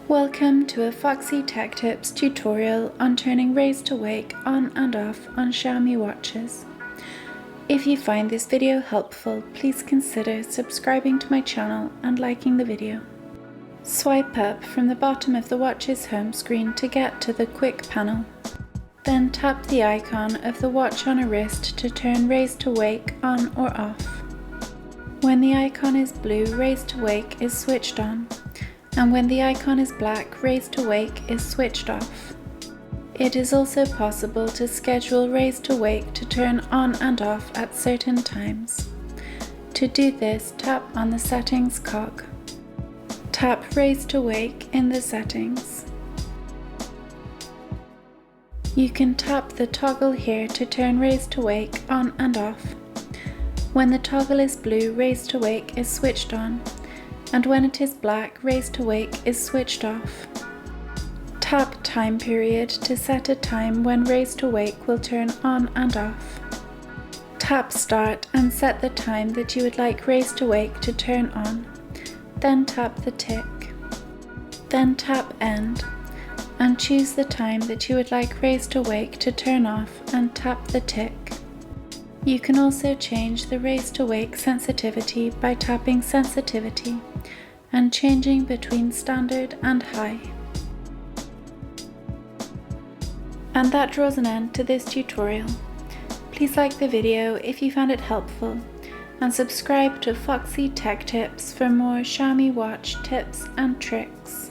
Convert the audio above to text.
Welcome to a Foxy Tech Tips tutorial on turning raise to wake on and off on Xiaomi watches. If you find this video helpful, please consider subscribing to my channel and liking the video. Swipe up from the bottom of the watch's home screen to get to the quick panel. Then tap the icon of the watch on a wrist to turn raise to wake on or off. When the icon is blue, raise to wake is switched on. And when the icon is black, raise to wake is switched off. It is also possible to schedule raise to wake to turn on and off at certain times. To do this, tap on the settings cog. Tap raise to wake in the settings. You can tap the toggle here to turn raise to wake on and off. When the toggle is blue, raise to wake is switched on. And when it is black, raise to wake is switched off. Tap time period to set a time when raise to wake will turn on and off. Tap start and set the time that you would like raise to wake to turn on. Then tap the tick. Then tap end and choose the time that you would like raise to wake to turn off and tap the tick. You can also change the raise to wake sensitivity by tapping sensitivity and changing between standard and high. And that draws an end to this tutorial. Please like the video if you found it helpful and subscribe to Foxy Tech Tips for more Xiaomi watch tips and tricks.